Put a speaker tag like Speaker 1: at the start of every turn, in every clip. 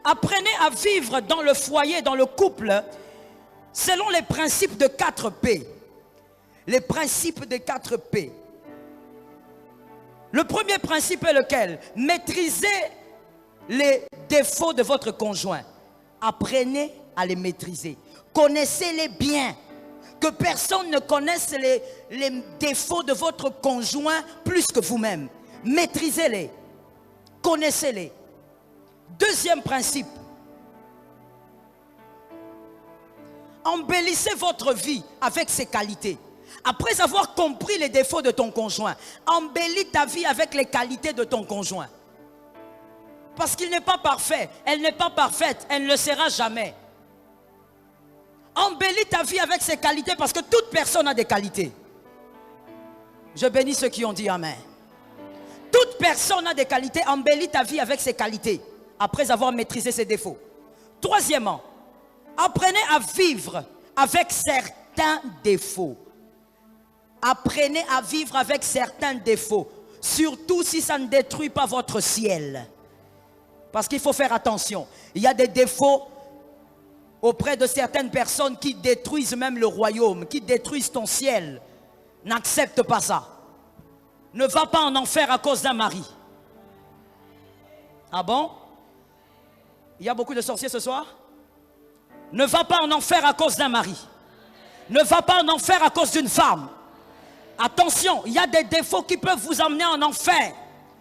Speaker 1: Apprenez à vivre dans le foyer, dans le couple, selon les principes de 4 P. Les principes de 4 P. Le premier principe est lequel? Maîtrisez les défauts de votre conjoint. Apprenez à les maîtriser. Connaissez-les bien. Que personne ne connaisse les défauts de votre conjoint plus que vous-même. Maîtrisez-les. Connaissez-les. Deuxième principe. Embellissez votre vie avec ses qualités. Après avoir compris les défauts de ton conjoint, embellis ta vie avec les qualités de ton conjoint. Parce qu'il n'est pas parfait, elle n'est pas parfaite, elle ne le sera jamais. Embellis ta vie avec ses qualités parce que toute personne a des qualités. Je bénis ceux qui ont dit Amen. Toute personne a des qualités, embellis ta vie avec ses qualités après avoir maîtrisé ses défauts. Troisièmement, apprenez à vivre avec certains défauts. Apprenez à vivre avec certains défauts. Surtout si ça ne détruit pas votre ciel. Parce qu'il faut faire attention. Il y a des défauts auprès de certaines personnes qui détruisent même le royaume, qui détruisent ton ciel. N'accepte pas ça. Ne va pas en enfer à cause d'un mari. Ah bon? Il y a beaucoup de sorciers ce soir? Ne va pas en enfer à cause d'un mari. Ne va pas en enfer à cause d'une femme. Attention, il y a des défauts qui peuvent vous emmener en enfer.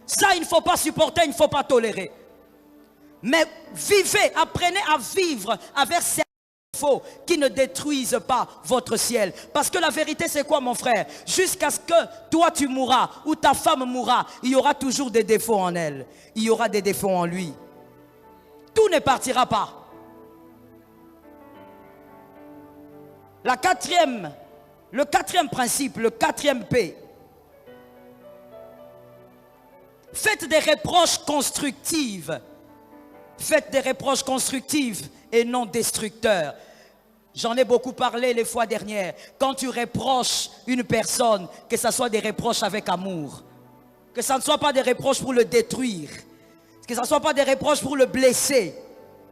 Speaker 1: Ça, il ne faut pas supporter, il ne faut pas tolérer. Mais vivez, apprenez à vivre avec ces défauts qui ne détruisent pas votre ciel. Parce que la vérité, c'est quoi, mon frère? Jusqu'à ce que toi, tu mourras ou ta femme mourra, il y aura toujours des défauts en elle. Il y aura des défauts en lui. Tout ne partira pas. Le quatrième principe, le 4e P. Faites des reproches constructives. Faites des reproches constructives et non destructeurs. J'en ai beaucoup parlé les fois dernières. Quand tu reproches une personne, que ce soit des reproches avec amour. Que ce ne soit pas des reproches pour le détruire. Que ce ne soit pas des reproches pour le blesser.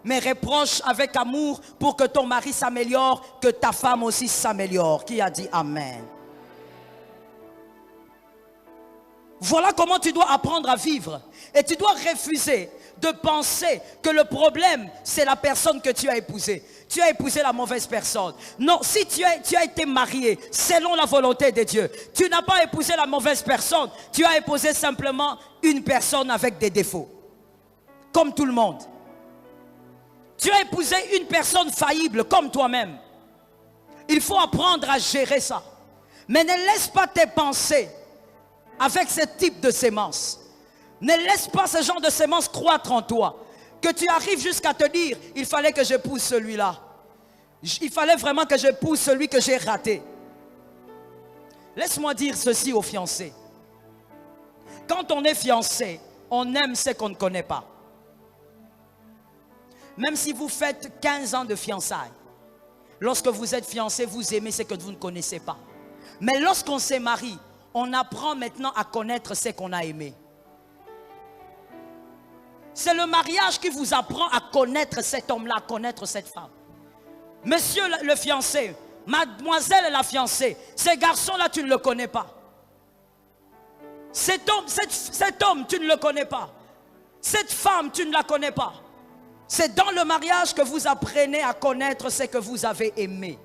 Speaker 1: Mais reproche avec amour pour que ton mari s'améliore, que ta femme aussi s'améliore. Qui a dit Amen? Voilà comment tu dois apprendre à vivre. Et tu dois refuser de penser que le problème, c'est la personne que tu as épousée. Tu as épousé la mauvaise personne. Non, si tu as été marié selon la volonté de Dieu, tu n'as pas épousé la mauvaise personne. Tu as épousé simplement une personne avec des défauts. Comme tout le monde. Tu as épousé une personne faillible comme toi-même. Il faut apprendre à gérer ça. Mais ne laisse pas tes pensées avec ce type de sémence. Ne laisse pas ce genre de sémence croître en toi. Que tu arrives jusqu'à te dire, il fallait que j'épouse celui-là. Il fallait vraiment que j'épouse celui que j'ai raté. Laisse-moi dire ceci aux fiancés. Quand on est fiancé, on aime ce qu'on ne connaît pas. Même si vous faites 15 ans de fiançailles, lorsque vous êtes fiancé, vous aimez ce que vous ne connaissez pas. Mais lorsqu'on se marie, on apprend maintenant à connaître ce qu'on a aimé. C'est le mariage qui vous apprend à connaître cet homme-là, à connaître cette femme. Monsieur le fiancé, mademoiselle la fiancée, ce garçon-là, tu ne le connais pas. Cet homme, tu ne le connais pas. Cette femme, tu ne la connais pas. C'est dans le mariage que vous apprenez à connaître ce que vous avez aimé.